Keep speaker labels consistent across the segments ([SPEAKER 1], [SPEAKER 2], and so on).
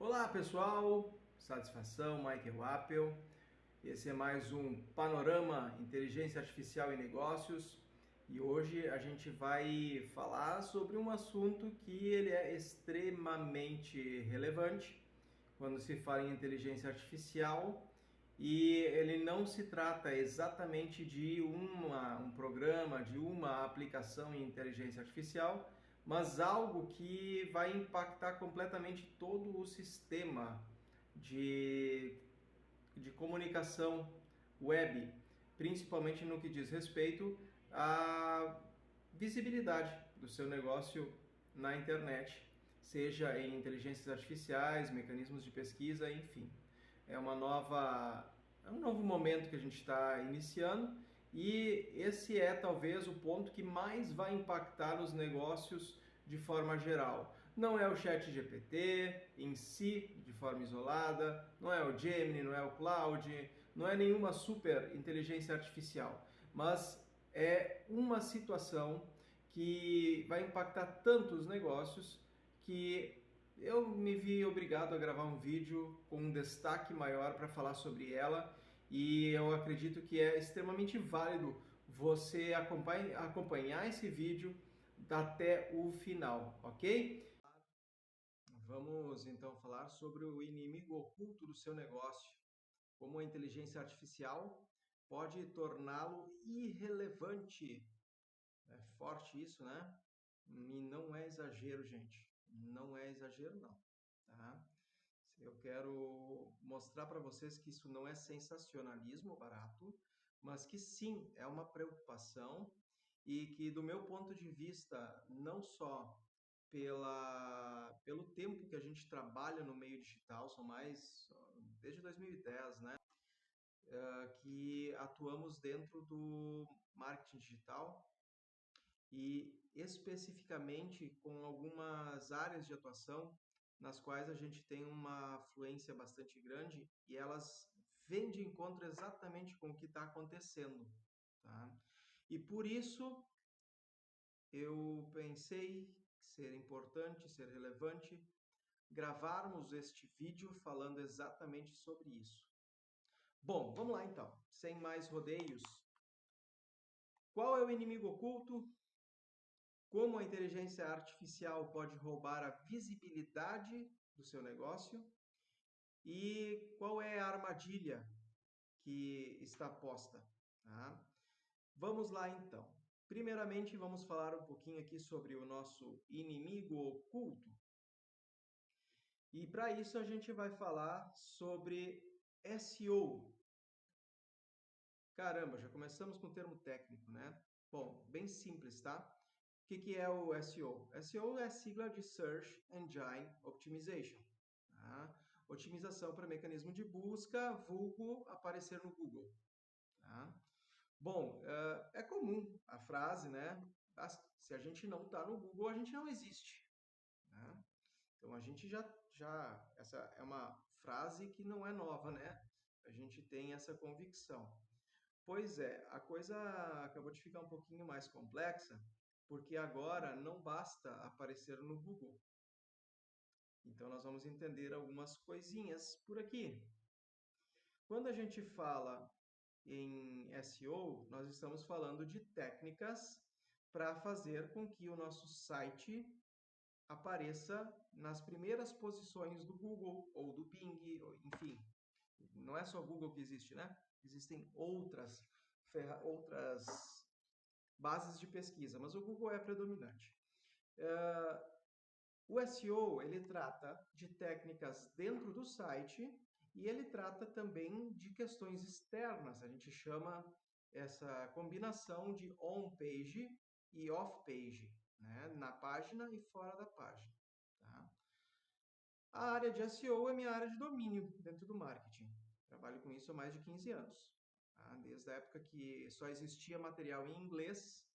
[SPEAKER 1] Olá pessoal, satisfação, Michael Appel. Esse é mais um Panorama Inteligência Artificial e Negócios e hoje a gente vai falar sobre um assunto que ele é extremamente relevante quando se fala em inteligência artificial e ele não se trata exatamente de um programa, de uma aplicação em inteligência artificial, mas algo que vai impactar completamente todo o sistema de, de comunicação web, principalmente no que diz respeito à visibilidade do seu negócio na internet, seja em inteligências artificiais, mecanismos de pesquisa, enfim. É um novo momento que a gente está iniciando e esse é talvez o ponto que mais vai impactar nos negócios de forma geral. Não é o chat GPT em si, de forma isolada, não é o Gemini, não é o Cloud, não é nenhuma super inteligência artificial, mas é uma situação que vai impactar tantos negócios que eu me vi obrigado a gravar um vídeo com um destaque maior para falar sobre ela e eu acredito que é extremamente válido você acompanhar esse vídeo até o final, ok? Vamos então falar sobre o inimigo oculto do seu negócio, como a inteligência artificial pode torná-lo irrelevante. É forte isso, né? E não é exagero, gente. Não é exagero, não. Tá? Eu quero mostrar para vocês que isso não é sensacionalismo barato, mas que sim, é uma preocupação e que, do meu ponto de vista, não só pelo tempo que a gente trabalha no meio digital, são mais desde 2010, né, que atuamos dentro do marketing digital e especificamente com algumas áreas de atuação nas quais a gente tem uma fluência bastante grande e elas vêm de encontro exatamente com o que está acontecendo, tá? E por isso eu pensei ser importante, ser relevante gravarmos este vídeo falando exatamente sobre isso. Bom, vamos lá então, sem mais rodeios. Qual é o inimigo oculto? Como a inteligência artificial pode roubar a visibilidade do seu negócio e qual é a armadilha que está posta, tá? Vamos lá então. Primeiramente, vamos falar um pouquinho aqui sobre o nosso inimigo oculto. E para isso a gente vai falar sobre SEO. Caramba, já começamos com o termo técnico, né? Bom, bem simples, tá? O que é o SEO? SEO é a sigla de Search Engine Optimization. Tá? Otimização para mecanismo de busca, vulgo aparecer no Google. Tá? Bom, é comum a frase, né? Se a gente não está no Google, a gente não existe. Né? Então a gente essa é uma frase que não é nova, né? A gente tem essa convicção. Pois é, a coisa acabou de ficar um pouquinho mais complexa, porque agora não basta aparecer no Google. Então nós vamos entender algumas coisinhas por aqui. Quando a gente fala em SEO, nós estamos falando de técnicas para fazer com que o nosso site apareça nas primeiras posições do Google ou do Bing, enfim. Não é só Google que existe, né? Existem outras bases de pesquisa, mas o Google é predominante. O SEO, ele trata de técnicas dentro do site e ele trata também de questões externas. A gente chama essa combinação de on-page e off-page, né? Na página e fora da página. Tá? A área de SEO é minha área de domínio dentro do marketing. Trabalho com isso há mais de 15 anos. Tá? Desde a época que só existia material em inglês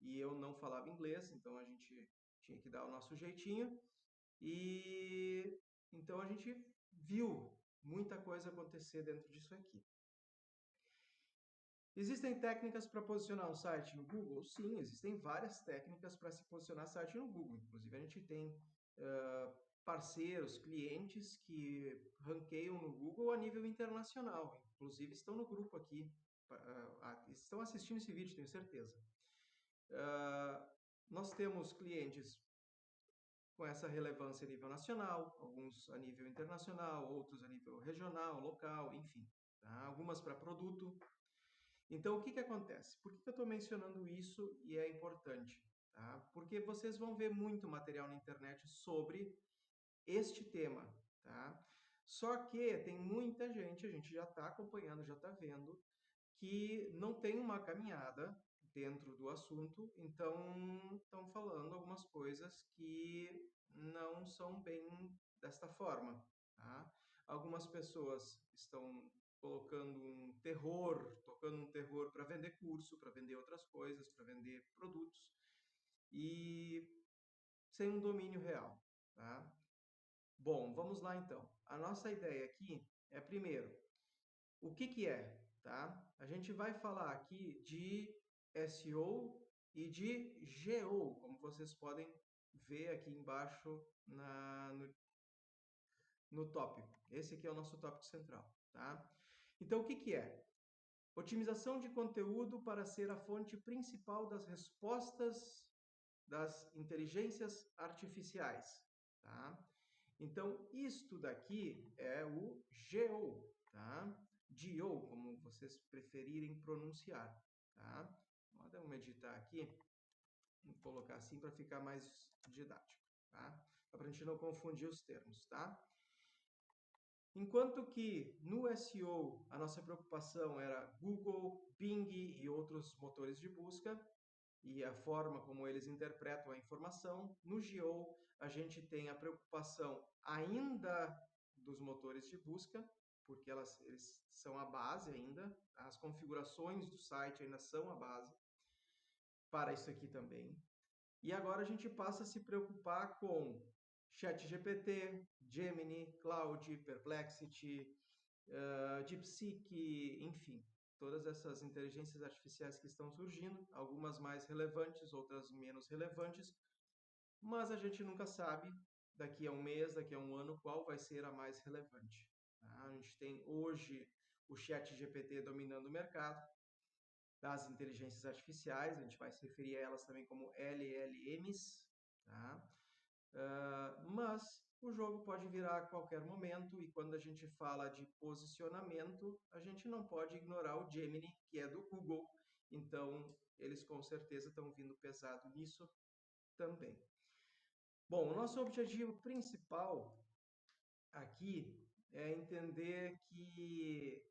[SPEAKER 1] e eu não falava inglês, então a gente tinha que dar o nosso jeitinho. E então a gente viu muita coisa acontecer dentro disso aqui. Existem técnicas para posicionar um site no Google? Sim, existem várias técnicas para se posicionar site no Google. Inclusive a gente tem parceiros, clientes que ranqueiam no Google a nível internacional. Inclusive estão no grupo aqui, estão assistindo esse vídeo, tenho certeza. Nós temos clientes com essa relevância a nível nacional, alguns a nível internacional, outros a nível regional, local, enfim. Tá? Algumas para produto. Então, o que acontece? Por que eu estou mencionando isso e é importante? Tá? Porque vocês vão ver muito material na internet sobre este tema. Tá? Só que tem muita gente, a gente já está acompanhando, já está vendo, que não tem uma caminhada dentro do assunto, então estão falando algumas coisas que não são bem desta forma. Tá? Algumas pessoas estão colocando um terror, tocando um terror para vender curso, para vender outras coisas, para vender produtos, e sem um domínio real. Tá? Bom, vamos lá então. A nossa ideia aqui é, primeiro, o que é? Tá? A gente vai falar aqui de SEO e de GEO, como vocês podem ver aqui embaixo no tópico. Esse aqui é o nosso tópico central. Tá? Então, o que é? Otimização de conteúdo para ser a fonte principal das respostas das inteligências artificiais. Tá? Então, isto daqui é o GEO, tá? GEO, como vocês preferirem pronunciar, tá? Vamos editar aqui, vou colocar assim para ficar mais didático, tá? Para a gente não confundir os termos, tá? Enquanto que no SEO a nossa preocupação era Google, Bing e outros motores de busca, e a forma como eles interpretam a informação. No GEO, a gente tem a preocupação ainda dos motores de busca, porque eles são a base ainda, as configurações do site ainda são a base para isso aqui também. E agora a gente passa a se preocupar com ChatGPT, Gemini, Claude, Perplexity, DeepSeek, enfim, todas essas inteligências artificiais que estão surgindo, algumas mais relevantes, outras menos relevantes, mas a gente nunca sabe, daqui a um mês, daqui a um ano, qual vai ser a mais relevante. Tá? A gente tem hoje o ChatGPT dominando o mercado das inteligências artificiais, a gente vai se referir a elas também como LLMs, tá? Mas o jogo pode virar a qualquer momento, e quando a gente fala de posicionamento, a gente não pode ignorar o Gemini, que é do Google, então eles com certeza estão vindo pesado nisso também. Bom, o nosso objetivo principal aqui é entender que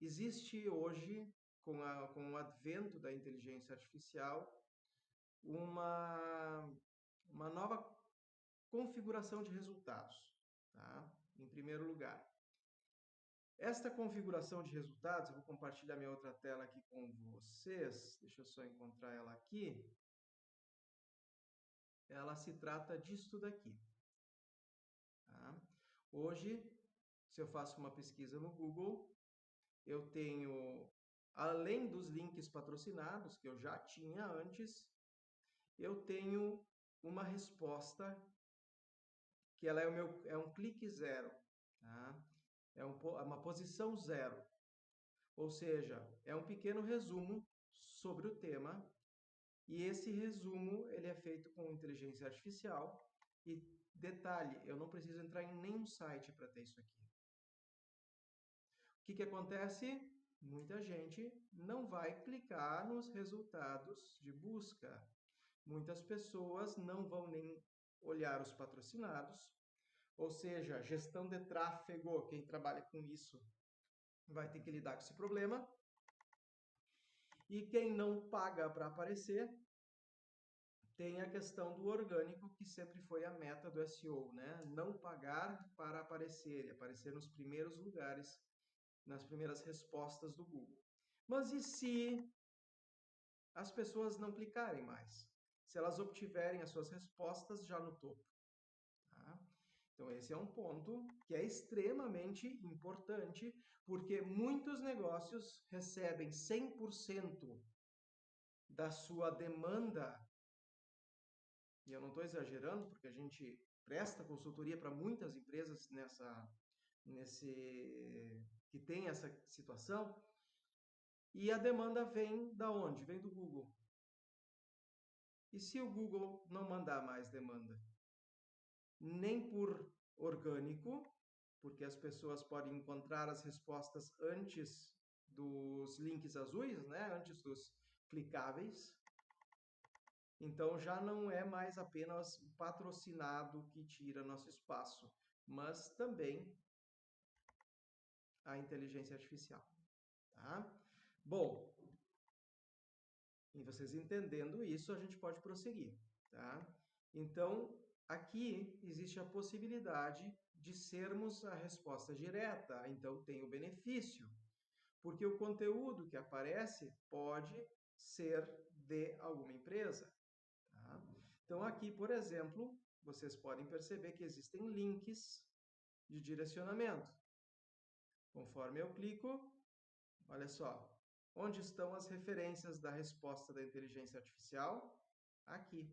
[SPEAKER 1] existe hoje, com o advento da inteligência artificial, uma nova configuração de resultados, tá? Em primeiro lugar. Esta configuração de resultados, eu vou compartilhar minha outra tela aqui com vocês, deixa eu só encontrar ela aqui. Ela se trata disso daqui. Tá? Hoje, se eu faço uma pesquisa no Google, eu tenho, além dos links patrocinados, que eu já tinha antes, eu tenho uma resposta que ela é um clique zero. Tá? É uma posição zero. Ou seja, é um pequeno resumo sobre o tema, e esse resumo ele é feito com inteligência artificial. E detalhe, eu não preciso entrar em nenhum site para ter isso aqui. O que acontece? Muita gente não vai clicar nos resultados de busca. Muitas pessoas não vão nem olhar os patrocinados, ou seja, gestão de tráfego, quem trabalha com isso vai ter que lidar com esse problema. E quem não paga para aparecer, tem a questão do orgânico, que sempre foi a meta do SEO, né? Não pagar para aparecer, aparecer nos primeiros lugares, nas primeiras respostas do Google. Mas e se as pessoas não clicarem mais? Se elas obtiverem as suas respostas já no topo? Tá? Então esse é um ponto que é extremamente importante, porque muitos negócios recebem 100% da sua demanda, e eu não estou exagerando, porque a gente presta consultoria para muitas empresas que tem essa situação, e a demanda vem da onde? Vem do Google. E se o Google não mandar mais demanda? Nem por orgânico, porque as pessoas podem encontrar as respostas antes dos links azuis, né? Antes dos clicáveis. Então já não é mais apenas o patrocinado que tira nosso espaço, mas também a inteligência artificial. Tá? Bom, e vocês entendendo isso, a gente pode prosseguir. Tá? Então, aqui existe a possibilidade de sermos a resposta direta, então tem o benefício, porque o conteúdo que aparece pode ser de alguma empresa. Tá? Então, aqui, por exemplo, vocês podem perceber que existem links de direcionamento. Conforme eu clico, olha só, onde estão as referências da resposta da inteligência artificial? Aqui.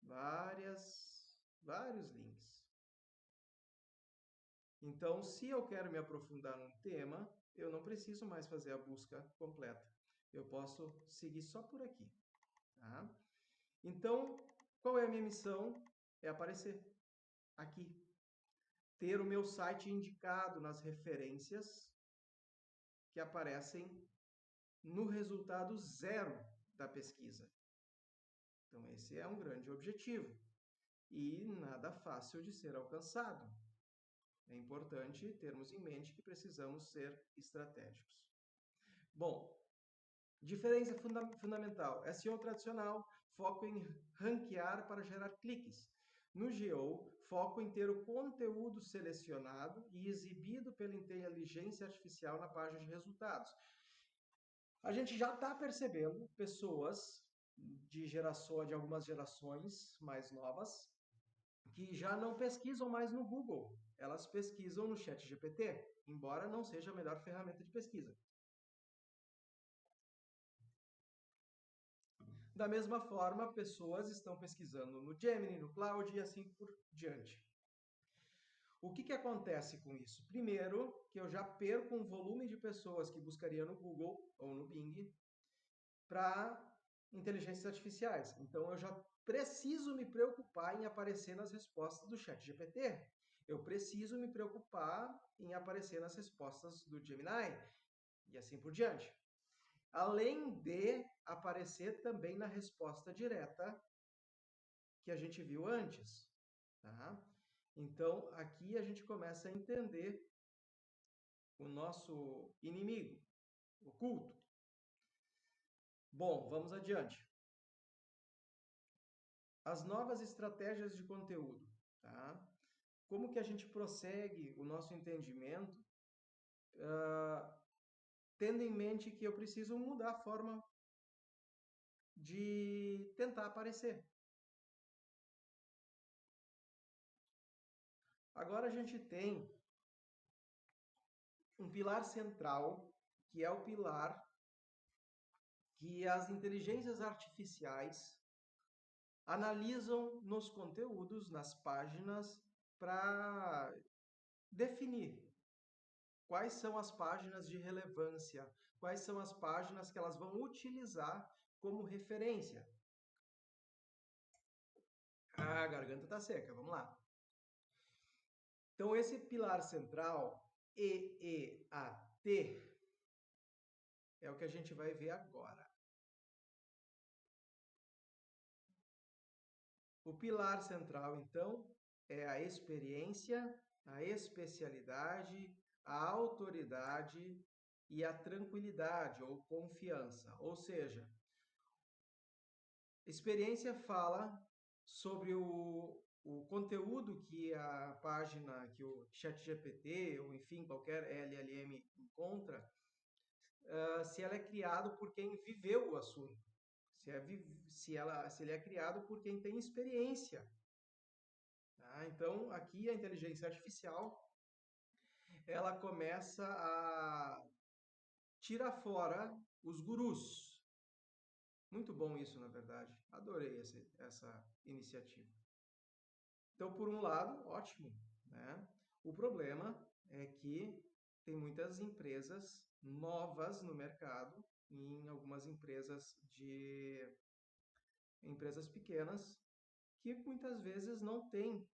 [SPEAKER 1] Vários links. Então, se eu quero me aprofundar num tema, eu não preciso mais fazer a busca completa. Eu posso seguir só por aqui. Tá? Então, qual é a minha missão? É aparecer aqui. Ter o meu site indicado nas referências que aparecem no resultado 0 da pesquisa. Então, esse é um grande objetivo e nada fácil de ser alcançado. É importante termos em mente que precisamos ser estratégicos. Bom, diferença fundamental. SEO tradicional, foco em ranquear para gerar cliques. No GO, foco em ter o conteúdo selecionado e exibido pela inteligência artificial na página de resultados. A gente já está percebendo pessoas de algumas gerações mais novas que já não pesquisam mais no Google, elas pesquisam no ChatGPT, embora não seja a melhor ferramenta de pesquisa. Da mesma forma, pessoas estão pesquisando no Gemini, no Claude e assim por diante. O que acontece com isso? Primeiro, que eu já perco um volume de pessoas que buscaria no Google ou no Bing para inteligências artificiais. Então, eu já preciso me preocupar em aparecer nas respostas do ChatGPT. Eu preciso me preocupar em aparecer nas respostas do Gemini e assim por diante. Além de aparecer também na resposta direta que a gente viu antes. Tá? Então, aqui a gente começa a entender o nosso inimigo oculto. Bom, vamos adiante. As novas estratégias de conteúdo. Tá? Como que a gente prossegue o nosso entendimento tendo em mente que eu preciso mudar a forma de tentar aparecer. Agora a gente tem um pilar central, que é o pilar que as inteligências artificiais analisam nos conteúdos, nas páginas, para definir quais são as páginas de relevância, quais são as páginas que elas vão utilizar como referência. A garganta está seca, vamos lá. Então, esse pilar central, EEAT, é o que a gente vai ver agora. O pilar central, então, é a experiência, a especialidade, a autoridade e a tranquilidade ou confiança. Ou seja, experiência fala sobre o conteúdo que a página, que o ChatGPT, ou enfim, qualquer LLM encontra, se ela é criado por quem viveu o assunto, se ele é criado por quem tem experiência. Tá? Então, aqui a inteligência artificial, ela começa a tirar fora os gurus. Muito bom isso, na verdade. Adorei essa iniciativa. Então, por um lado, ótimo, né? O problema é que tem muitas empresas novas no mercado, em algumas empresas pequenas, que muitas vezes não têm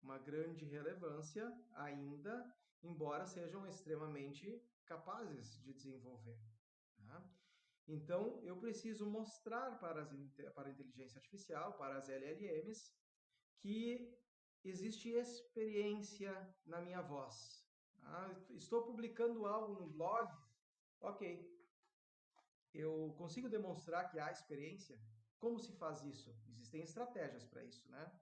[SPEAKER 1] uma grande relevância ainda, embora sejam extremamente capazes de desenvolver. Tá? Então, eu preciso mostrar para a inteligência artificial, para as LLMs, que existe experiência na minha voz. Estou publicando algo no blog, ok. Eu consigo demonstrar que há experiência? Como se faz isso? Existem estratégias para isso, né?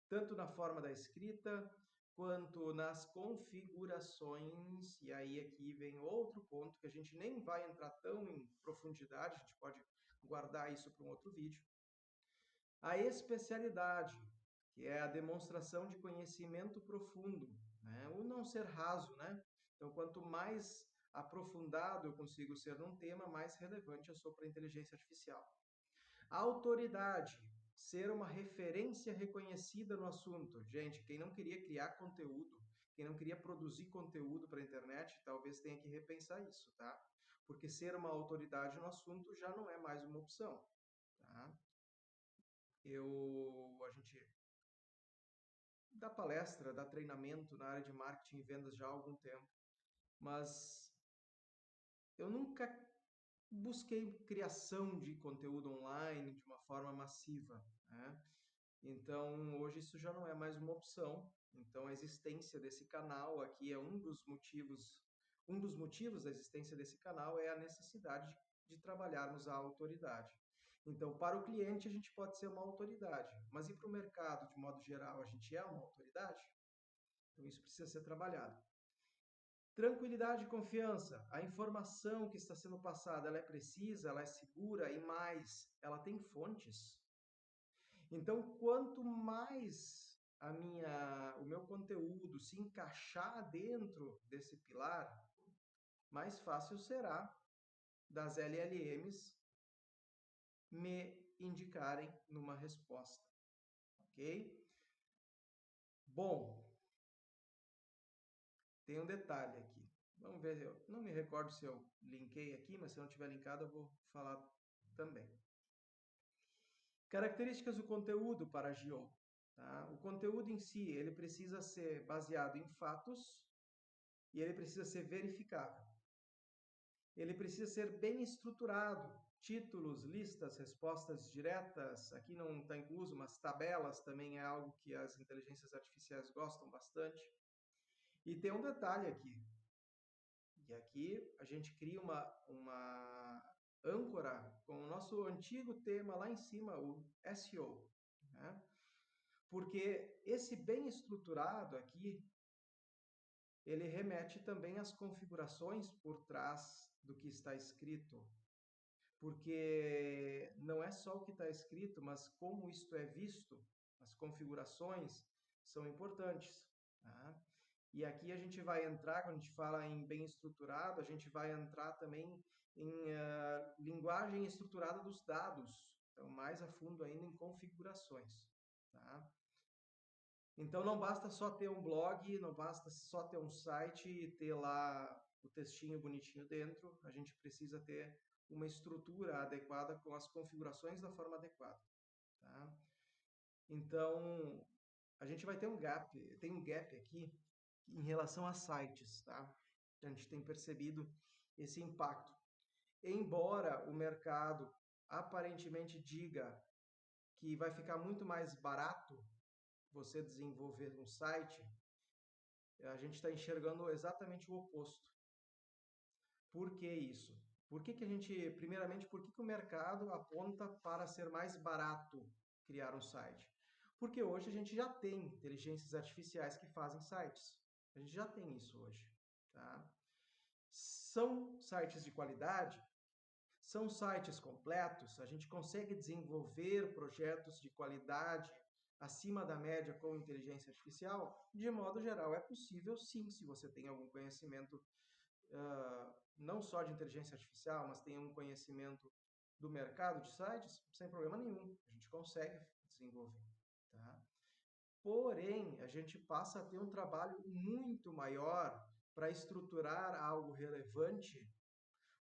[SPEAKER 1] Tanto na forma da escrita, quanto nas configurações, e aí aqui vem outro ponto que a gente nem vai entrar tão em profundidade, a gente pode guardar isso para um outro vídeo. A especialidade, que é a demonstração de conhecimento profundo, né? O não ser raso, né? Então, quanto mais aprofundado eu consigo ser num tema, mais relevante eu sou para a inteligência artificial. A autoridade, ser uma referência reconhecida no assunto. Gente, quem não queria criar conteúdo, quem não queria produzir conteúdo para a internet, talvez tenha que repensar isso, tá? Porque ser uma autoridade no assunto já não é mais uma opção, tá? A gente dá palestra, dá treinamento na área de marketing e vendas já há algum tempo, mas eu nunca busquei criação de conteúdo online de uma forma massiva, né? Então, hoje isso já não é mais uma opção. Então, a existência desse canal aqui é um dos motivos da existência desse canal é a necessidade de trabalharmos a autoridade. Então, para o cliente, a gente pode ser uma autoridade, mas e para o mercado, de modo geral, a gente é uma autoridade? Então, isso precisa ser trabalhado. Tranquilidade e confiança. A informação que está sendo passada, ela é precisa, ela é segura e mais, ela tem fontes. Então, quanto mais o meu conteúdo se encaixar dentro desse pilar, mais fácil será das LLMs me indicarem numa resposta, ok? Bom, tem um detalhe aqui. Vamos ver, eu não me recordo se eu linkei aqui, mas se eu não tiver linkado eu vou falar também. Características do conteúdo para a GIO. Tá? O conteúdo em si, ele precisa ser baseado em fatos e ele precisa ser verificável. Ele precisa ser bem estruturado. Títulos, listas, respostas diretas, aqui não está incluso, mas tabelas também é algo que as inteligências artificiais gostam bastante. E tem um detalhe aqui. E aqui a gente cria uma âncora com o nosso antigo tema lá em cima, o SEO. Né? Porque esse bem estruturado aqui, ele remete também às configurações por trás do que está escrito. Porque não é só o que está escrito, mas como isto é visto, as configurações são importantes. Tá? E aqui a gente vai entrar, quando a gente fala em bem estruturado, a gente vai entrar também em linguagem estruturada dos dados, então mais a fundo ainda em configurações. Tá? Então não basta só ter um blog, não basta só ter um site e ter lá o textinho bonitinho dentro, a gente precisa ter uma estrutura adequada com as configurações da forma adequada. Tá? Então, a gente vai ter tem um gap aqui em relação a sites, tá? A gente tem percebido esse impacto. Embora o mercado aparentemente diga que vai ficar muito mais barato você desenvolver um site, a gente está enxergando exatamente o oposto. Por que isso? Primeiramente, por que o mercado aponta para ser mais barato criar um site? Porque hoje a gente já tem inteligências artificiais que fazem sites. A gente já tem isso hoje. Tá? São sites de qualidade? São sites completos? A gente consegue desenvolver projetos de qualidade acima da média com inteligência artificial? De modo geral, é possível sim, se você tem algum conhecimento não só de inteligência artificial, mas tem um conhecimento do mercado de sites, sem problema nenhum. A gente consegue desenvolver. Tá? Porém, a gente passa a ter um trabalho muito maior para estruturar algo relevante,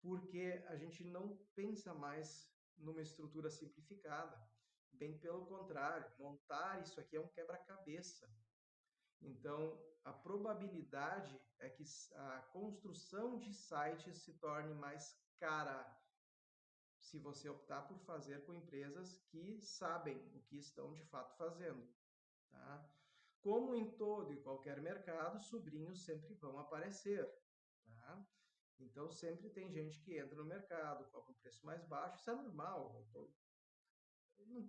[SPEAKER 1] porque a gente não pensa mais numa estrutura simplificada. Bem pelo contrário, montar isso aqui é um quebra-cabeça. Então, a probabilidade é que a construção de sites se torne mais cara se você optar por fazer com empresas que sabem o que estão de fato fazendo. Tá? Como em todo e qualquer mercado, sobrinhos sempre vão aparecer. Tá? Então, sempre tem gente que entra no mercado, cobra um preço mais baixo, isso é normal.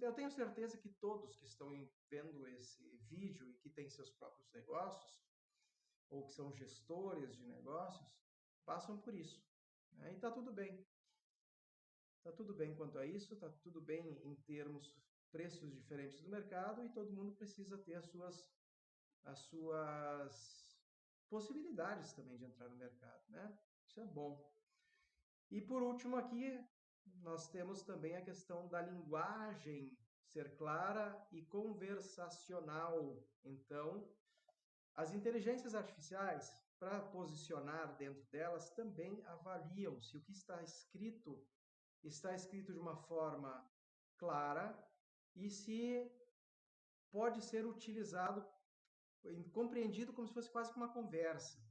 [SPEAKER 1] Eu tenho certeza que todos que estão vendo esse vídeo e que têm seus próprios negócios, ou que são gestores de negócios, passam por isso. Né? E está tudo bem. Está tudo bem quanto a isso, está tudo bem em termos preços diferentes do mercado e todo mundo precisa ter as suas possibilidades também de entrar no mercado, né? Isso é bom. E por último aqui, nós temos também a questão da linguagem ser clara e conversacional. Então, as inteligências artificiais, para posicionar dentro delas, também avaliam se o que está escrito de uma forma clara e se pode ser utilizado, compreendido como se fosse quase que uma conversa,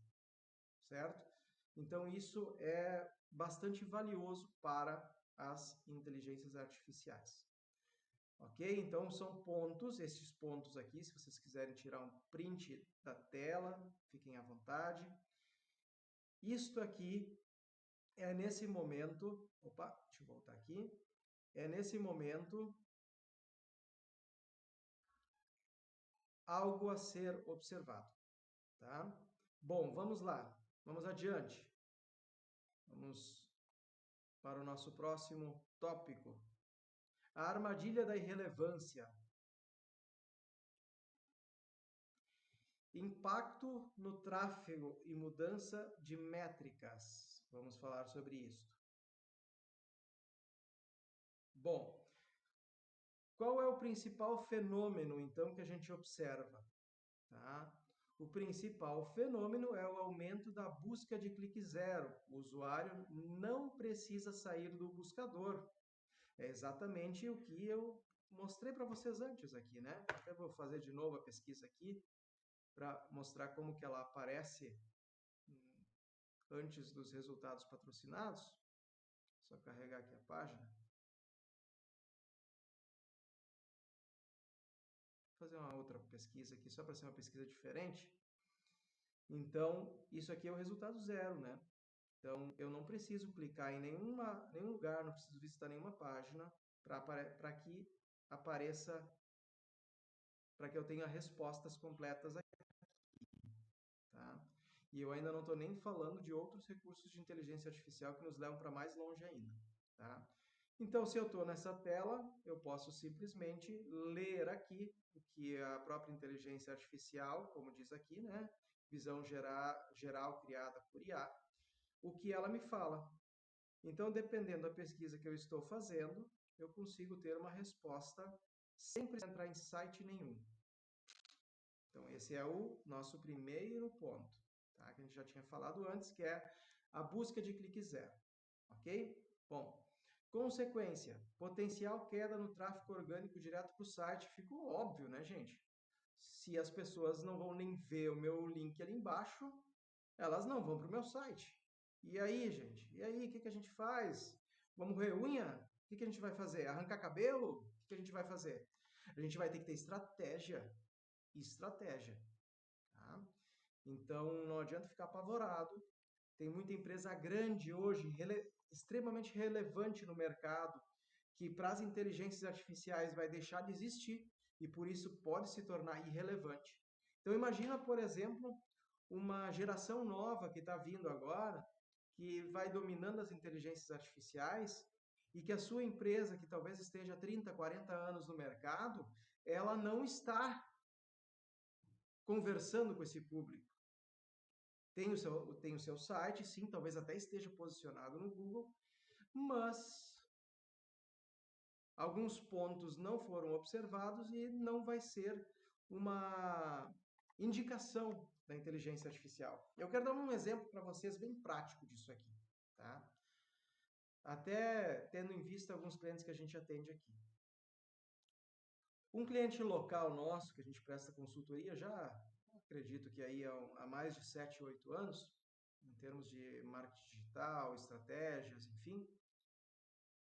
[SPEAKER 1] certo? Então, isso é bastante valioso para as inteligências artificiais. Ok? Então, são pontos, esses pontos aqui, se vocês quiserem tirar um print da tela, fiquem à vontade. Isto aqui é nesse momento, opa, deixa eu voltar aqui, é nesse momento algo a ser observado, tá? Bom, vamos lá, vamos adiante. Vamos para o nosso próximo tópico. A armadilha da irrelevância. Impacto no tráfego e mudança de métricas. Vamos falar sobre isso. Bom, qual é o principal fenômeno, então, que a gente observa? Tá? O principal fenômeno é o aumento da busca de clique zero. O usuário não precisa sair do buscador. É exatamente o que eu mostrei para vocês antes aqui, né? Até vou fazer de novo a pesquisa aqui para mostrar como que ela aparece antes dos resultados patrocinados. Só carregar aqui a página. Vou fazer uma outra pesquisa aqui, só para ser uma pesquisa diferente. Então, isso aqui é o resultado zero, né? Então, eu não preciso clicar em nenhum lugar, não preciso visitar nenhuma página para que apareça, para que eu tenha respostas completas aqui, tá? E eu ainda não estou nem falando de outros recursos de inteligência artificial que nos levam para mais longe ainda, tá? Então, se eu estou nessa tela, eu posso simplesmente ler aqui o que a própria inteligência artificial, como diz aqui, né? Visão geral criada por IA, o que ela me fala. Então, dependendo da pesquisa que eu estou fazendo, eu consigo ter uma resposta sem precisar entrar em site nenhum. Então, esse é o nosso primeiro ponto, tá? Que a gente já tinha falado antes, que é a busca de clique zero. Ok? Bom, consequência, potencial queda no tráfego orgânico direto para o site. Ficou óbvio, né, gente? Se as pessoas não vão nem ver o meu link ali embaixo, elas não vão para o meu site. E aí, gente? E aí, o que a gente faz? Vamos roer unha? O que a gente vai fazer? Arrancar cabelo? O que a gente vai fazer? A gente vai ter que ter estratégia. Estratégia. Tá? Então, não adianta ficar apavorado. Tem muita empresa grande hoje, extremamente relevante no mercado, que para as inteligências artificiais vai deixar de existir e por isso pode se tornar irrelevante. Então imagina, por exemplo, uma geração nova que está vindo agora, que vai dominando as inteligências artificiais e que a sua empresa, que talvez esteja 30, 40 anos no mercado, ela não está conversando com esse público. Tem o seu site, sim, talvez até esteja posicionado no Google, mas alguns pontos não foram observados e não vai ser uma indicação da inteligência artificial. Eu quero dar um exemplo para vocês bem prático disso aqui, tá? Até tendo em vista alguns clientes que a gente atende aqui. Um cliente local nosso, que a gente presta consultoria, já acredito que aí há mais de 7, 8 anos, em termos de marketing digital, estratégias, enfim,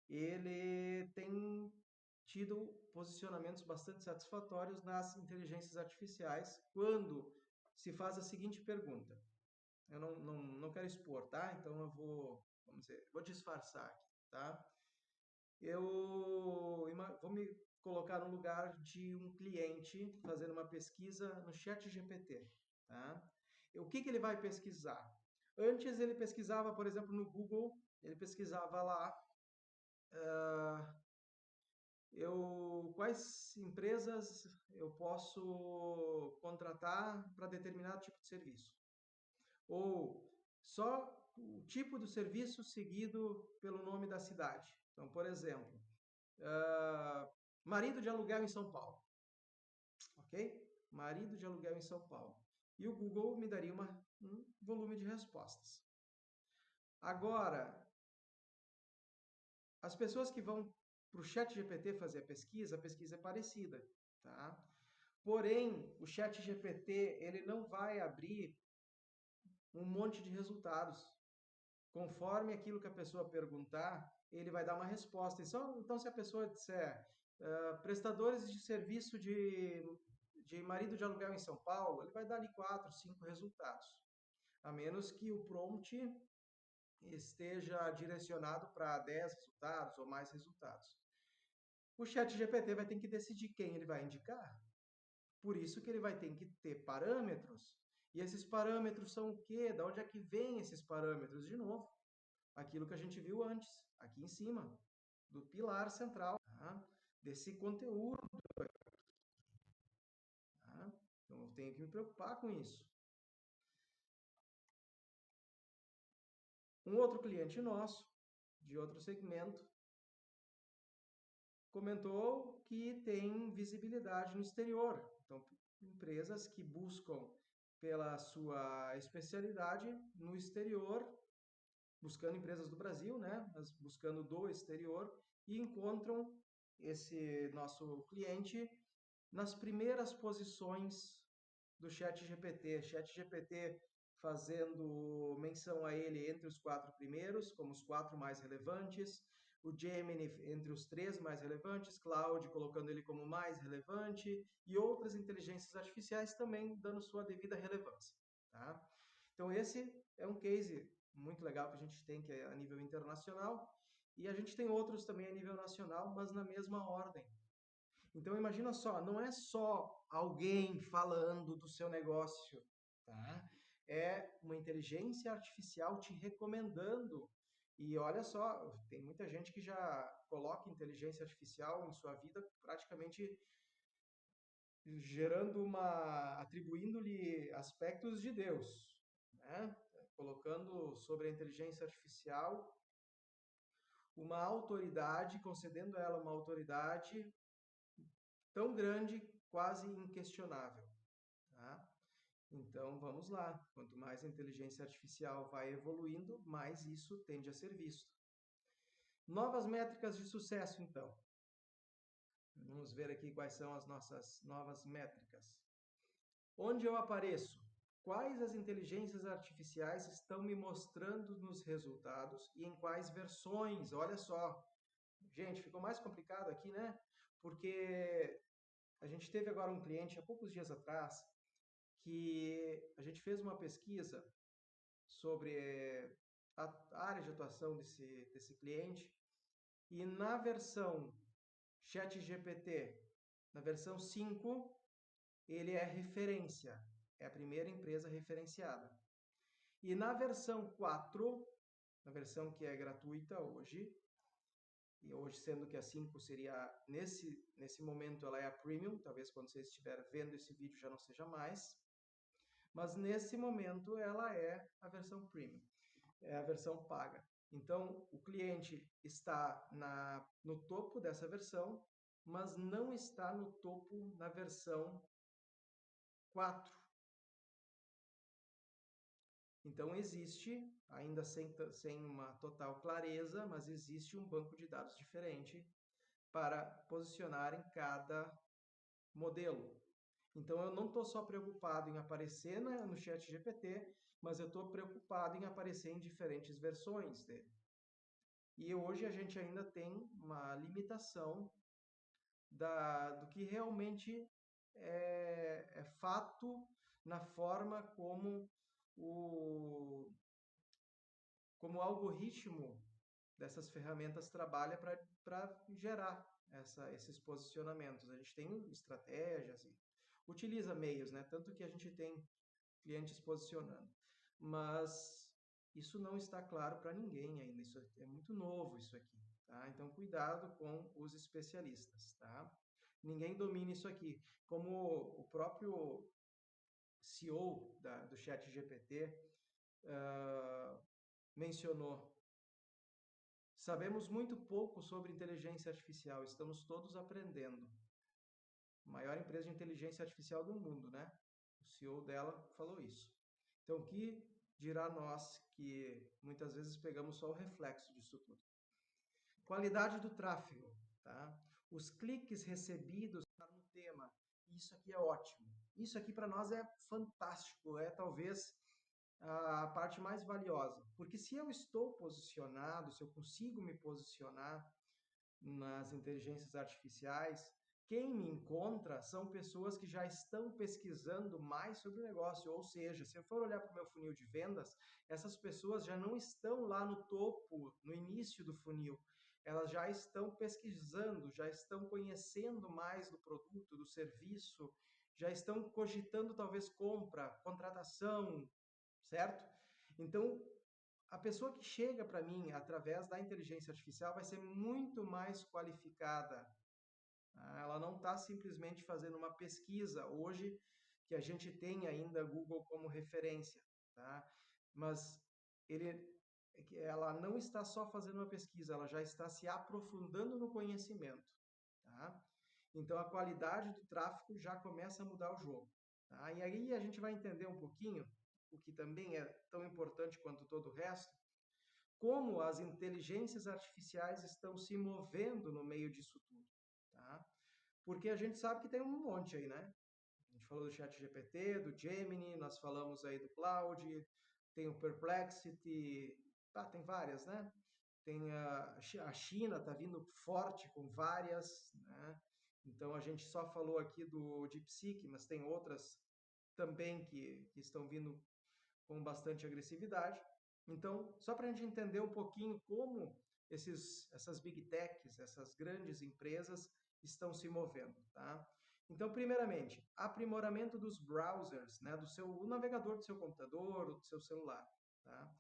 [SPEAKER 1] ele tem tido posicionamentos bastante satisfatórios nas inteligências artificiais quando se faz a seguinte pergunta. Eu não quero expor, tá? Então eu vou, vamos dizer, vou disfarçar aqui, tá? Vou me colocar no lugar de um cliente fazendo uma pesquisa no chat GPT, tá? O que que ele vai pesquisar? Antes ele pesquisava, por exemplo, no Google, ele pesquisava lá quais empresas eu posso contratar para determinado tipo de serviço. Ou só o tipo do serviço seguido pelo nome da cidade. Então, por exemplo, marido de aluguel em São Paulo, ok? Marido de aluguel em São Paulo. E o Google me daria um volume de respostas. Agora, as pessoas que vão para o chat GPT fazer a pesquisa é parecida, tá? Porém, o chat GPT ele não vai abrir um monte de resultados. Conforme aquilo que a pessoa perguntar, ele vai dar uma resposta. Então, se a pessoa disser prestadores de serviço de marido de aluguel em São Paulo, ele vai dar ali 4, 5 resultados. A menos que o prompt esteja direcionado para 10 resultados ou mais resultados. O chat GPT vai ter que decidir quem ele vai indicar. Por isso que ele vai ter que ter parâmetros. E esses parâmetros são o quê? Da onde é que vem esses parâmetros? De novo, aquilo que a gente viu antes, aqui em cima, do pilar central, tá? Desse conteúdo. Tá? Então eu tenho que me preocupar com isso. Um outro cliente nosso, de outro segmento, comentou que tem visibilidade no exterior. Então, empresas que buscam pela sua especialidade no exterior, buscando empresas do Brasil, né, mas buscando do exterior, e encontram esse nosso cliente nas primeiras posições do Chat GPT. Chat GPT fazendo menção a ele entre os 4 primeiros, como os 4 mais relevantes, o Gemini entre os 3 mais relevantes, Claude colocando ele como mais relevante, e outras inteligências artificiais também dando sua devida relevância. Tá? Então esse é um case muito legal que a gente tem, que é a nível internacional, e a gente tem outros também a nível nacional, mas na mesma ordem. Então imagina só, não é só alguém falando do seu negócio, tá? É uma inteligência artificial te recomendando. E olha só, tem muita gente que já coloca inteligência artificial em sua vida praticamente atribuindo-lhe aspectos de Deus, né? Colocando sobre a inteligência artificial uma autoridade, concedendo a ela uma autoridade tão grande, quase inquestionável. Tá? Então vamos lá. Quanto mais a inteligência artificial vai evoluindo, mais isso tende a ser visto. Novas métricas de sucesso, então. Vamos ver aqui quais são as nossas novas métricas. Onde eu apareço? Quais as inteligências artificiais estão me mostrando nos resultados e em quais versões? Olha só. Gente, ficou mais complicado aqui, né? Porque a gente teve agora um cliente há poucos dias atrás que a gente fez uma pesquisa sobre a área de atuação desse cliente e na versão ChatGPT, na versão 5, ele é referência, é a primeira empresa referenciada. E na versão 4, na versão que é gratuita hoje, e hoje sendo que a 5 seria, nesse momento ela é a Premium, talvez quando você estiver vendo esse vídeo já não seja mais, mas nesse momento ela é a versão Premium, é a versão paga. Então, o cliente está no topo dessa versão, mas não está no topo na versão 4. Então existe, ainda sem uma total clareza, mas existe um banco de dados diferente para posicionar em cada modelo. Então eu não estou só preocupado em aparecer no chat GPT, mas eu estou preocupado em aparecer em diferentes versões dele. E hoje a gente ainda tem uma limitação do que realmente é fato na forma como o algoritmo dessas ferramentas trabalha para gerar esses posicionamentos. A gente tem estratégias e utiliza meios, né? Tanto que a gente tem clientes posicionando. Mas isso não está claro para ninguém ainda. Isso é muito novo isso aqui, tá? Então cuidado com os especialistas, tá? Ninguém domina isso aqui. Como o próprio CEO do ChatGPT mencionou, sabemos muito pouco sobre inteligência artificial, estamos todos aprendendo. Maior empresa de inteligência artificial do mundo, né? O CEO dela falou isso. Então, o que dirá nós que muitas vezes pegamos só o reflexo disso tudo? Qualidade do tráfego, tá? Os cliques recebidos no tema. Isso aqui é ótimo. Isso aqui para nós é fantástico, é talvez a parte mais valiosa. Porque se eu estou posicionado, se eu consigo me posicionar nas inteligências artificiais, quem me encontra são pessoas que já estão pesquisando mais sobre o negócio. Ou seja, se eu for olhar para o meu funil de vendas, essas pessoas já não estão lá no topo, no início do funil. Elas já estão pesquisando, já estão conhecendo mais do produto, do serviço, já estão cogitando talvez compra, contratação, certo? Então, a pessoa que chega para mim através da inteligência artificial vai ser muito mais qualificada. Tá? Ela não está simplesmente fazendo uma pesquisa hoje que a gente tem ainda Google como referência, tá? Mas ela não está só fazendo uma pesquisa, ela já está se aprofundando no conhecimento, tá? Então a qualidade do tráfego já começa a mudar o jogo, tá? E aí a gente vai entender um pouquinho o que também é tão importante quanto todo o resto, como as inteligências artificiais estão se movendo no meio disso tudo, tá? Porque a gente sabe que tem um monte aí, né? A gente falou do ChatGPT, do Gemini, nós falamos aí do Cloud, tem o Perplexity, tem várias, né? Tem a China está vindo forte com várias, né? Então a gente só falou aqui do DeepSeek, mas tem outras também que estão vindo com bastante agressividade. Então, só para a gente entender um pouquinho como essas big techs, essas grandes empresas estão se movendo, tá? Então, primeiramente, aprimoramento dos browsers, né, o navegador do seu computador ou do seu celular, tá?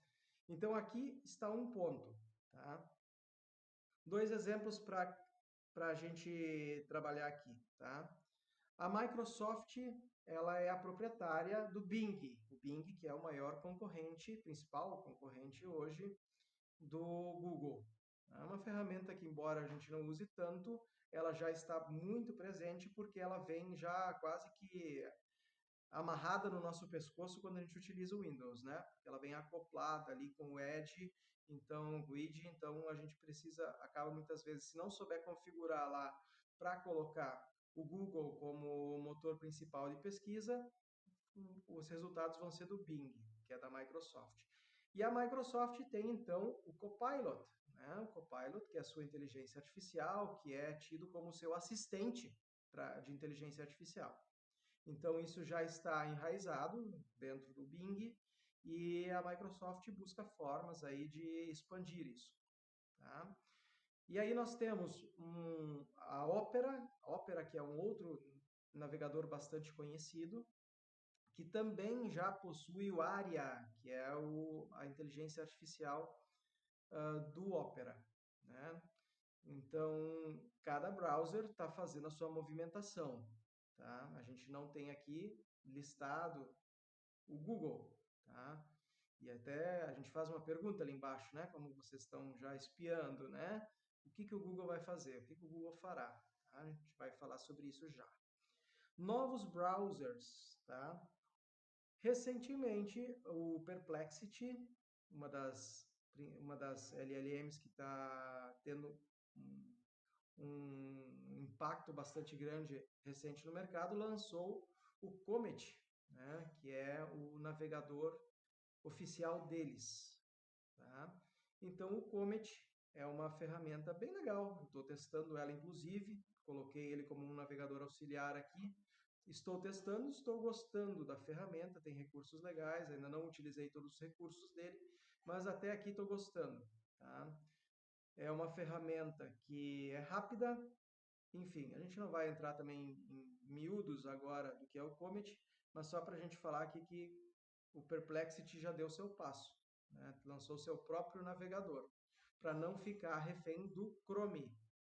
[SPEAKER 1] Então, aqui está um ponto, tá? Dois exemplos para a gente trabalhar aqui, tá? A Microsoft, ela é a proprietária do Bing. O Bing, que é o maior concorrente, principal concorrente hoje do Google. É uma ferramenta que, embora a gente não use tanto, ela já está muito presente porque ela vem já quase que amarrada no nosso pescoço quando a gente utiliza o Windows, né? Porque ela vem acoplada ali com o Edge, então o GUID, então a gente acaba muitas vezes, se não souber configurar lá para colocar o Google como motor principal de pesquisa, os resultados vão ser do Bing, que é da Microsoft. E a Microsoft tem então o Copilot, né? O Copilot, que é a sua inteligência artificial, que é tido como seu assistente de inteligência artificial. Então, isso já está enraizado dentro do Bing e a Microsoft busca formas aí de expandir isso. Tá? E aí nós temos a Opera, que é um outro navegador bastante conhecido, que também já possui o ARIA, que é a inteligência artificial do Opera. Né? Então, cada browser está fazendo a sua movimentação. Tá? A gente não tem aqui listado o Google. Tá? E até a gente faz uma pergunta ali embaixo, né? Como vocês estão já espiando, né? O que o Google vai fazer? O que o Google fará? Tá? A gente vai falar sobre isso já.
[SPEAKER 2] Novos browsers, tá? Recentemente, o Perplexity, uma das LLMs que está tendo um impacto bastante grande recente no mercado, lançou o Comet, né, que é o navegador oficial deles. Tá? Então, o Comet é uma ferramenta bem legal. Estou testando ela, inclusive. Coloquei ele como um navegador auxiliar aqui. Estou testando, estou gostando da ferramenta. Tem recursos legais. Ainda não utilizei todos os recursos dele, mas até aqui estou gostando. Tá? É uma ferramenta que é rápida. Enfim, a gente não vai entrar também em miúdos agora do que é o Comet, mas só para a gente falar aqui que o Perplexity já deu seu passo, né? Lançou seu próprio navegador, para não ficar refém do Chrome.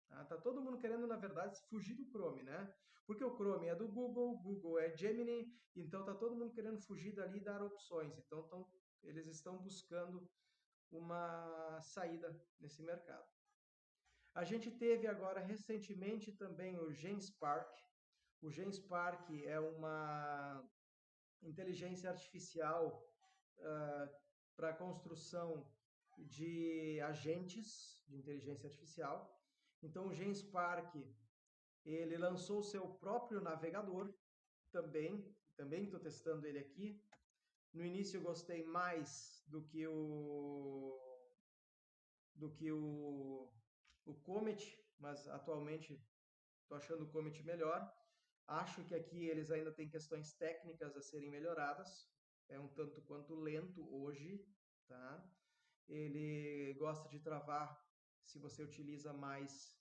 [SPEAKER 2] Tá todo mundo querendo, na verdade, fugir do Chrome, né? Porque o Chrome é do Google, Google é Gemini, então tá todo mundo querendo fugir dali e dar opções. Então eles estão buscando uma saída nesse mercado. A gente teve agora recentemente também o GenSpark. O GenSpark é uma inteligência artificial para a construção de agentes de inteligência artificial. Então, o GenSpark ele lançou o seu próprio navegador também estou testando ele aqui. No início eu gostei mais do que o Comet, mas atualmente estou achando o Comet melhor. Acho que aqui eles ainda têm questões técnicas a serem melhoradas. É um tanto quanto lento hoje, tá? Ele gosta de travar se você utiliza mais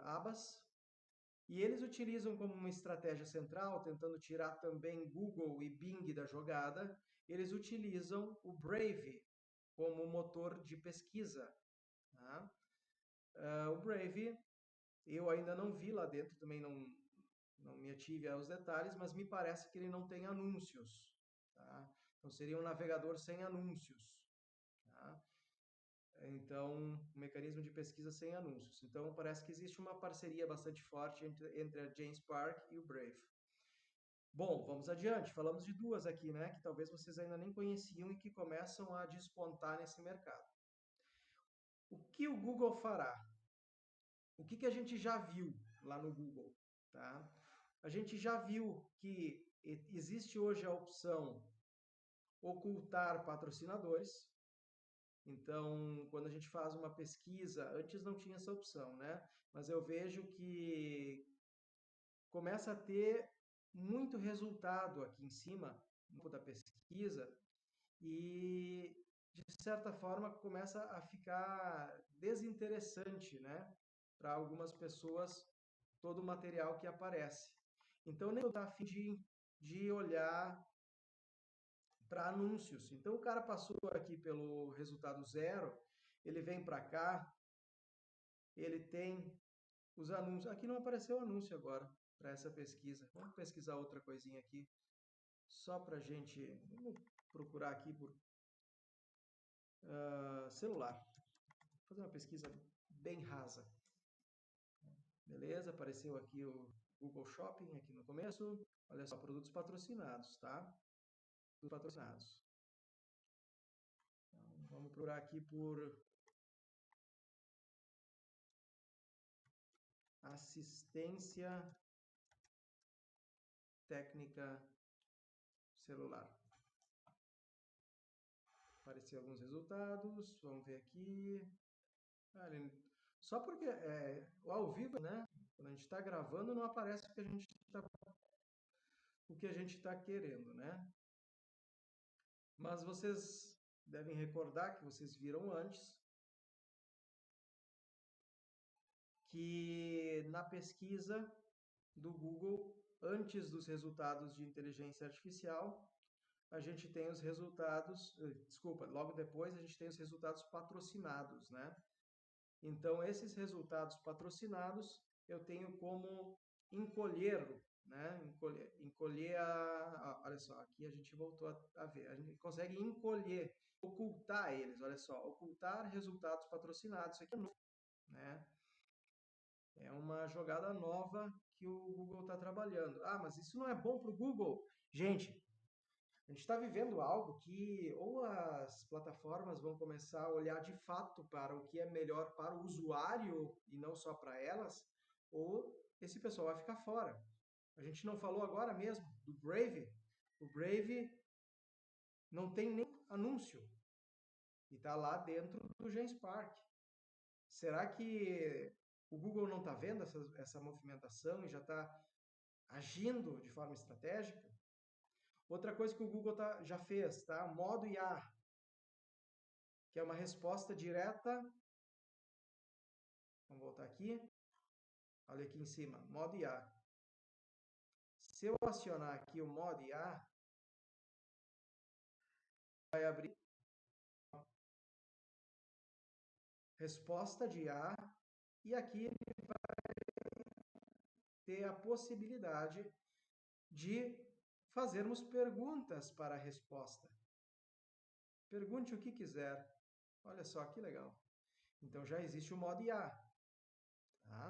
[SPEAKER 2] abas. E eles utilizam como uma estratégia central, tentando tirar também Google e Bing da jogada, eles utilizam o Brave como motor de pesquisa. Tá? O Brave, eu ainda não vi lá dentro, também não me ative aos detalhes, mas me parece que ele não tem anúncios. Tá? Então seria um navegador sem anúncios. Tá? Então, um mecanismo de pesquisa sem anúncios. Então, parece que existe uma parceria bastante forte entre a GenSpark e o Brave. Bom, vamos adiante. Falamos de duas aqui, né, que talvez vocês ainda nem conheciam e que começam a despontar nesse mercado. O que o Google fará? O que a gente já viu lá no Google? Tá? A gente já viu que existe hoje a opção ocultar patrocinadores. Então, quando a gente faz uma pesquisa, antes não tinha essa opção, né? Mas eu vejo que começa a ter muito resultado aqui em cima da pesquisa e, de certa forma, começa a ficar desinteressante, né? Para algumas pessoas, todo o material que aparece. Então, nem está a fim de olhar para anúncios. Então, o cara passou aqui pelo resultado zero, ele vem para cá, ele tem os anúncios. Aqui não apareceu anúncio agora para essa pesquisa. Vamos pesquisar outra coisinha aqui, só para a gente. Vamos procurar aqui por celular. Vou fazer uma pesquisa bem rasa. Beleza, apareceu aqui o Google Shopping aqui no começo. Olha só, produtos patrocinados, tá? Produtos patrocinados. Então, vamos procurar aqui por assistência técnica celular. Apareceu alguns resultados, vamos ver aqui. Só porque o ao vivo, né? Quando a gente está gravando, não aparece o que a gente está querendo, né? Mas vocês devem recordar que vocês viram antes que na pesquisa do Google, antes dos resultados de inteligência artificial, a gente tem os resultados, desculpa, logo depois a gente tem os resultados patrocinados, né? Então, esses resultados patrocinados, eu tenho como encolher, né? Encolher olha só, aqui a gente voltou a ver. A gente consegue encolher, ocultar eles, olha só. Ocultar resultados patrocinados. Isso aqui é novo, né? É uma jogada nova que o Google está trabalhando. Ah, mas isso não é bom para o Google. Gente, a gente está vivendo algo que ou as plataformas vão começar a olhar de fato para o que é melhor para o usuário e não só para elas, ou esse pessoal vai ficar fora. A gente não falou agora mesmo do Brave. O Brave não tem nem anúncio e está lá dentro do Genspark. Será que o Google não está vendo essa movimentação e já está agindo de forma estratégica? Outra coisa que o Google já fez, tá? Modo IA, que é uma resposta direta. Vamos voltar aqui. Olha aqui em cima, modo IA. Se eu acionar aqui o modo IA, vai abrir resposta de IA e aqui ele vai ter a possibilidade de fazermos perguntas para a resposta. Pergunte o que quiser. Olha só que legal. Então já existe o modo IA. Tá?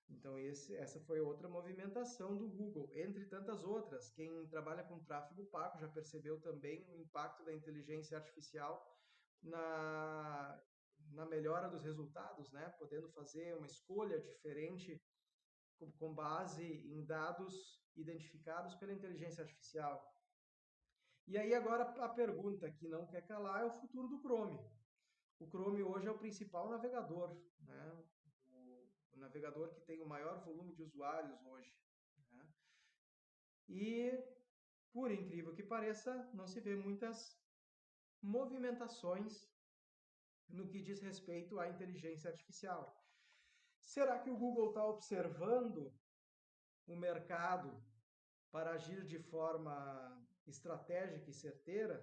[SPEAKER 2] Então essa foi outra movimentação do Google, entre tantas outras. Quem trabalha com tráfego pago já percebeu também o impacto da inteligência artificial na melhora dos resultados, né? Podendo fazer uma escolha diferente com base em dados identificados pela inteligência artificial. E aí agora a pergunta que não quer calar é o futuro do Chrome. O Chrome hoje é o principal navegador, né? O navegador que tem o maior volume de usuários hoje, né? E, por incrível que pareça, não se vê muitas movimentações no que diz respeito à inteligência artificial. Será que o Google está observando o mercado para agir de forma estratégica e certeira?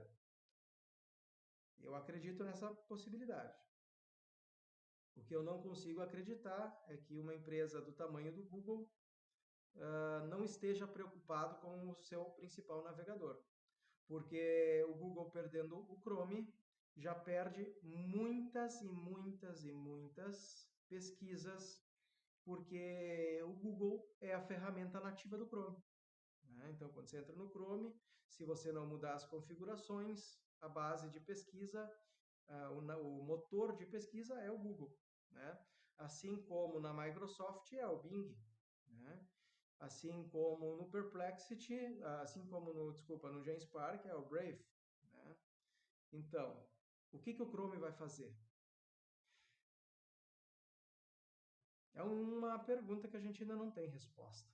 [SPEAKER 2] Eu acredito nessa possibilidade. O que eu não consigo acreditar é que uma empresa do tamanho do Google não esteja preocupado com o seu principal navegador. Porque o Google perdendo o Chrome já perde muitas e muitas e muitas pesquisas, porque o Google é a ferramenta nativa do Chrome. Né? Então, quando você entra no Chrome, se você não mudar as configurações, a base de pesquisa, o motor de pesquisa é o Google. Né? Assim como na Microsoft é o Bing. Né? Assim como no Perplexity, no Genspark é o Brave. Né? Então, o que o Chrome vai fazer? É uma pergunta que a gente ainda não tem resposta.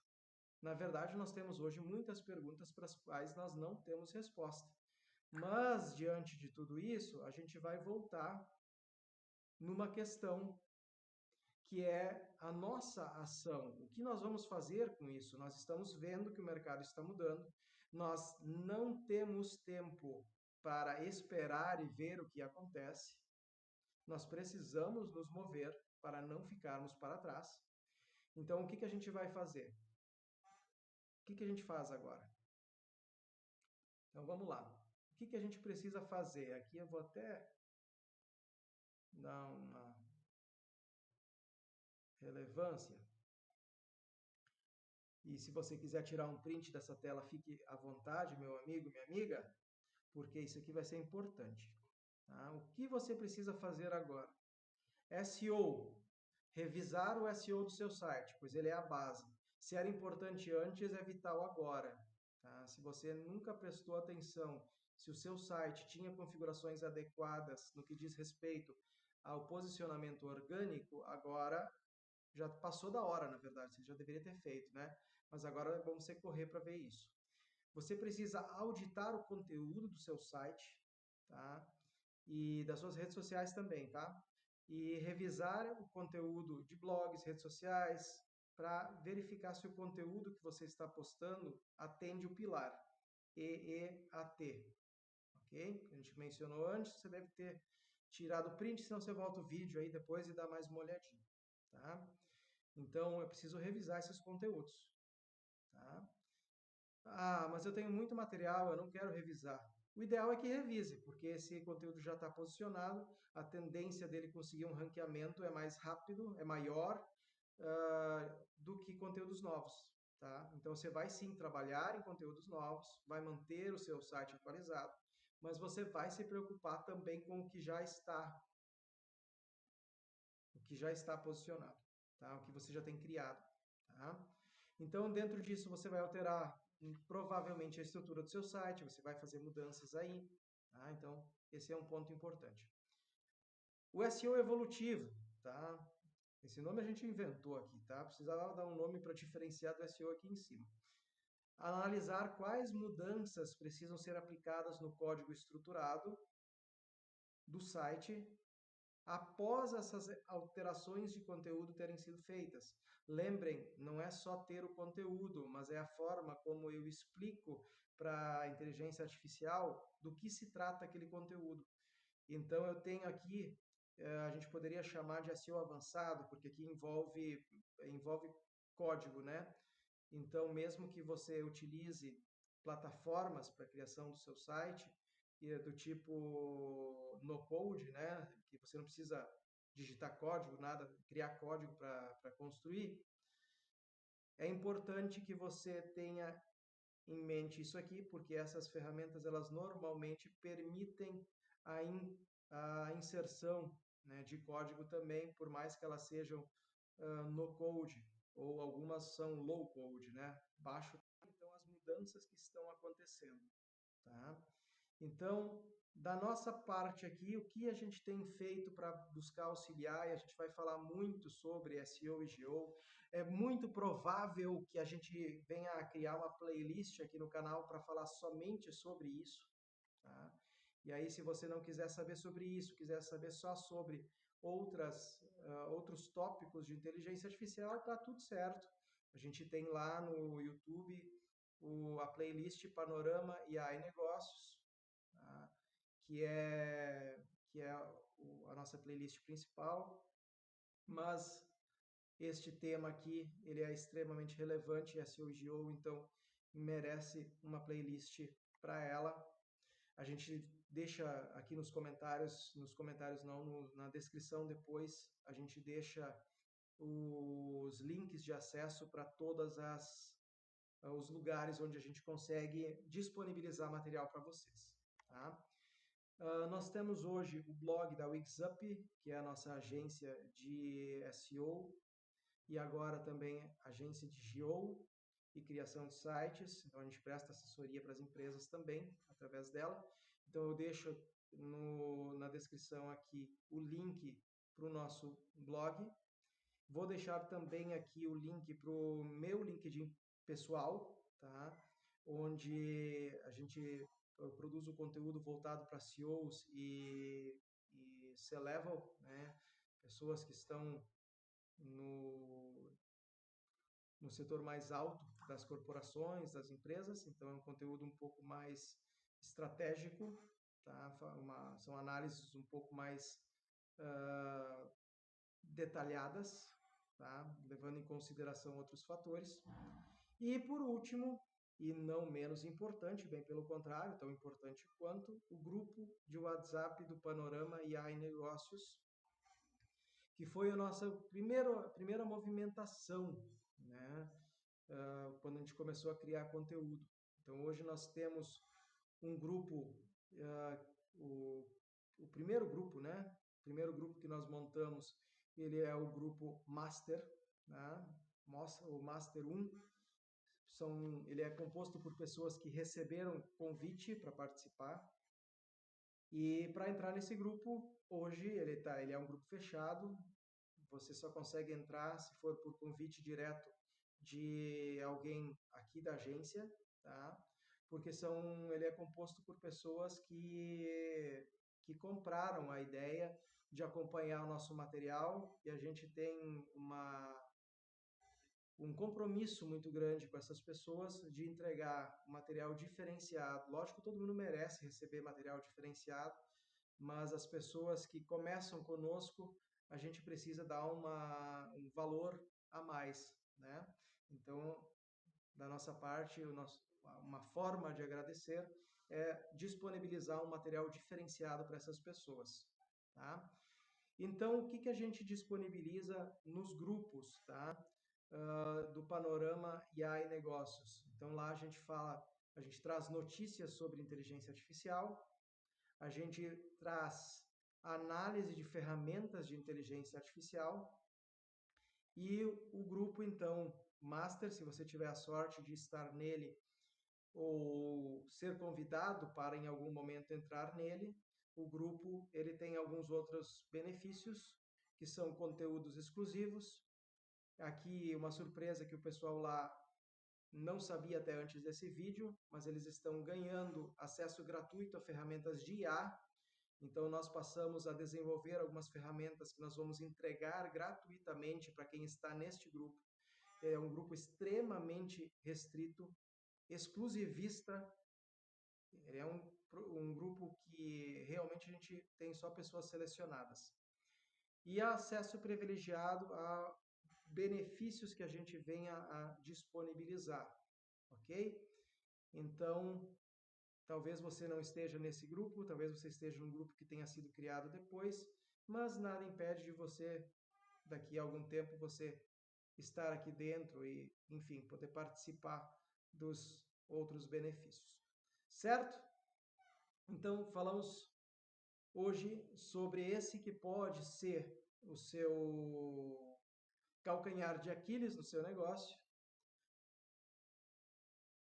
[SPEAKER 2] Na verdade, nós temos hoje muitas perguntas para as quais nós não temos resposta. Mas, diante de tudo isso, a gente vai voltar numa questão que é a nossa ação. O que nós vamos fazer com isso? Nós estamos vendo que o mercado está mudando, nós não temos tempo para esperar e ver o que acontece, nós precisamos nos mover para não ficarmos para trás. Então, o que a gente vai fazer? O que a gente faz agora? Então, vamos lá. O que a gente precisa fazer? Aqui eu vou até dar uma relevância. E se você quiser tirar um print dessa tela, fique à vontade, meu amigo, minha amiga, porque isso aqui vai ser importante. Tá? O que você precisa fazer agora? SEO. Revisar o SEO do seu site, pois ele é a base. Se era importante antes, é vital agora. Tá? Se você nunca prestou atenção, se o seu site tinha configurações adequadas no que diz respeito ao posicionamento orgânico, agora já passou da hora, na verdade, você já deveria ter feito, né? Mas agora vamos ter que correr para ver isso. Você precisa auditar o conteúdo do seu site, tá? E das suas redes sociais também, tá? E revisar o conteúdo de blogs, redes sociais, para verificar se o conteúdo que você está postando atende o pilar EEAT, ok? A gente mencionou antes, você deve ter tirado o print, senão você volta o vídeo aí depois e dá mais uma olhadinha, tá? Então, eu preciso revisar esses conteúdos, tá? Ah, mas eu tenho muito material, eu não quero revisar. O ideal é que revise, porque esse conteúdo já está posicionado, a tendência dele conseguir um ranqueamento é mais rápido, é maior, do que conteúdos novos, tá? Então você vai sim trabalhar em conteúdos novos, vai manter o seu site atualizado, mas você vai se preocupar também com o que já está posicionado, tá? O que você já tem criado, tá? Então, dentro disso, você vai alterar provavelmente a estrutura do seu site, você vai fazer mudanças aí, tá? Então, esse é um ponto importante. O SEO evolutivo, tá? Esse nome a gente inventou aqui, tá? Precisava dar um nome para diferenciar do SEO aqui em cima. Analisar quais mudanças precisam ser aplicadas no código estruturado do site após essas alterações de conteúdo terem sido feitas. Lembrem, não é só ter o conteúdo, mas é a forma como eu explico para a inteligência artificial do que se trata aquele conteúdo. Então eu tenho aqui, a gente poderia chamar de SEO avançado, porque aqui envolve código, né? Então, mesmo que você utilize plataformas para a criação do seu site, do tipo no code, né, que você não precisa digitar código, nada, criar código para construir, é importante que você tenha em mente isso aqui, porque essas ferramentas elas normalmente permitem a, a inserção, né, de código também, por mais que elas sejam no code, ou algumas são low code, né? Baixo, então as mudanças que estão acontecendo, tá? Então, da nossa parte aqui, o que a gente tem feito para buscar auxiliar, e a gente vai falar muito sobre SEO e GEO, é muito provável que a gente venha a criar uma playlist aqui no canal para falar somente sobre isso, tá? E aí, se você não quiser saber sobre isso, quiser saber só sobre outros tópicos de inteligência artificial, tá tudo certo. A gente tem lá no YouTube a playlist Panorama e AI Negócios, tá? que é a nossa playlist principal, mas este tema aqui ele é extremamente relevante, SEO e GEO, então merece uma playlist para ela. A gente deixa aqui nos comentários não, na descrição depois, a gente deixa os links de acesso para os lugares onde a gente consegue disponibilizar material para vocês, tá? Nós temos hoje o blog da WixUp, que é a nossa agência de SEO, e agora também agência de GEO e criação de sites. Então a gente presta assessoria para as empresas também através dela. Então eu deixo na descrição aqui o link para o nosso blog. Vou deixar também aqui o link para o meu LinkedIn pessoal, tá? Onde a gente produz o conteúdo voltado para CEOs e C-level, né? Pessoas que estão no setor mais alto das corporações, das empresas. Então é um conteúdo um pouco mais estratégico, tá? São análises um pouco mais detalhadas, tá? Levando em consideração outros fatores. E por último, e não menos importante, bem pelo contrário, tão importante quanto, o grupo de WhatsApp do Panorama e AI Negócios, que foi a nossa primeira movimentação, né? Quando a gente começou a criar conteúdo. Então hoje nós temos um grupo, o primeiro grupo, né? O primeiro grupo que nós montamos, ele é o grupo Master, né? O Master 1. Ele é composto por pessoas que receberam convite para participar. E para entrar nesse grupo, hoje ele é um grupo fechado. Você só consegue entrar se for por convite direto de alguém aqui da agência, tá? Porque ele é composto por pessoas que compraram a ideia de acompanhar o nosso material, e a gente tem um compromisso muito grande com essas pessoas de entregar material diferenciado. Lógico que todo mundo merece receber material diferenciado, mas as pessoas que começam conosco, a gente precisa dar um valor a mais, né? Então, da nossa parte, uma forma de agradecer é disponibilizar um material diferenciado para essas pessoas, tá? Então, o que a gente disponibiliza nos grupos, tá? Do Panorama AI Negócios. Então, lá a gente traz notícias sobre inteligência artificial, a gente traz análise de ferramentas de inteligência artificial e o grupo, então, Master, se você tiver a sorte de estar nele ou ser convidado para em algum momento entrar nele, o grupo ele tem alguns outros benefícios, que são conteúdos exclusivos. Aqui uma surpresa que o pessoal lá não sabia até antes desse vídeo, mas eles estão ganhando acesso gratuito a ferramentas de IA. Então nós passamos a desenvolver algumas ferramentas que nós vamos entregar gratuitamente para quem está neste grupo. É um grupo extremamente restrito, exclusivista. É um grupo que realmente a gente tem só pessoas selecionadas. E acesso privilegiado a benefícios que a gente venha a disponibilizar, ok? Então, talvez você não esteja nesse grupo, talvez você esteja num grupo que tenha sido criado depois, mas nada impede de você, daqui a algum tempo, você estar aqui dentro e, enfim, poder participar dos outros benefícios. Certo? Então, falamos hoje sobre esse que pode ser o seu calcanhar de Aquiles no seu negócio,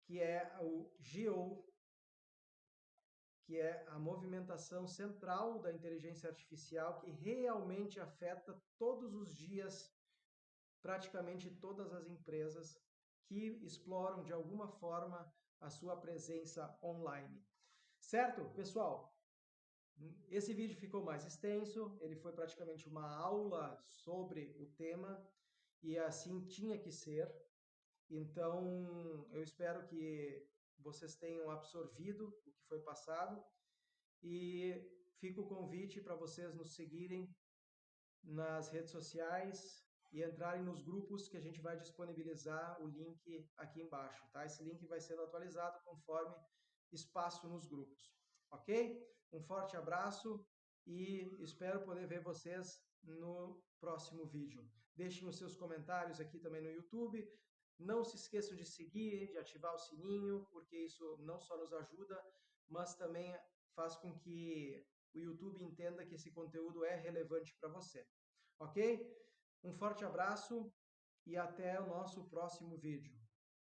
[SPEAKER 2] que é o GO, que é a movimentação central da inteligência artificial que realmente afeta todos os dias praticamente todas as empresas que exploram de alguma forma a sua presença online. Certo, pessoal? Esse vídeo ficou mais extenso, ele foi praticamente uma aula sobre o tema e assim tinha que ser. Então, eu espero que vocês tenham absorvido o que foi passado e fica o convite para vocês nos seguirem nas redes sociais e entrarem nos grupos que a gente vai disponibilizar o link aqui embaixo, tá? Esse link vai sendo atualizado conforme espaço nos grupos, ok? Um forte abraço e espero poder ver vocês no próximo vídeo. Deixem os seus comentários aqui também no YouTube. Não se esqueçam de seguir, de ativar o sininho, porque isso não só nos ajuda, mas também faz com que o YouTube entenda que esse conteúdo é relevante para você. Ok? Um forte abraço e até o nosso próximo vídeo.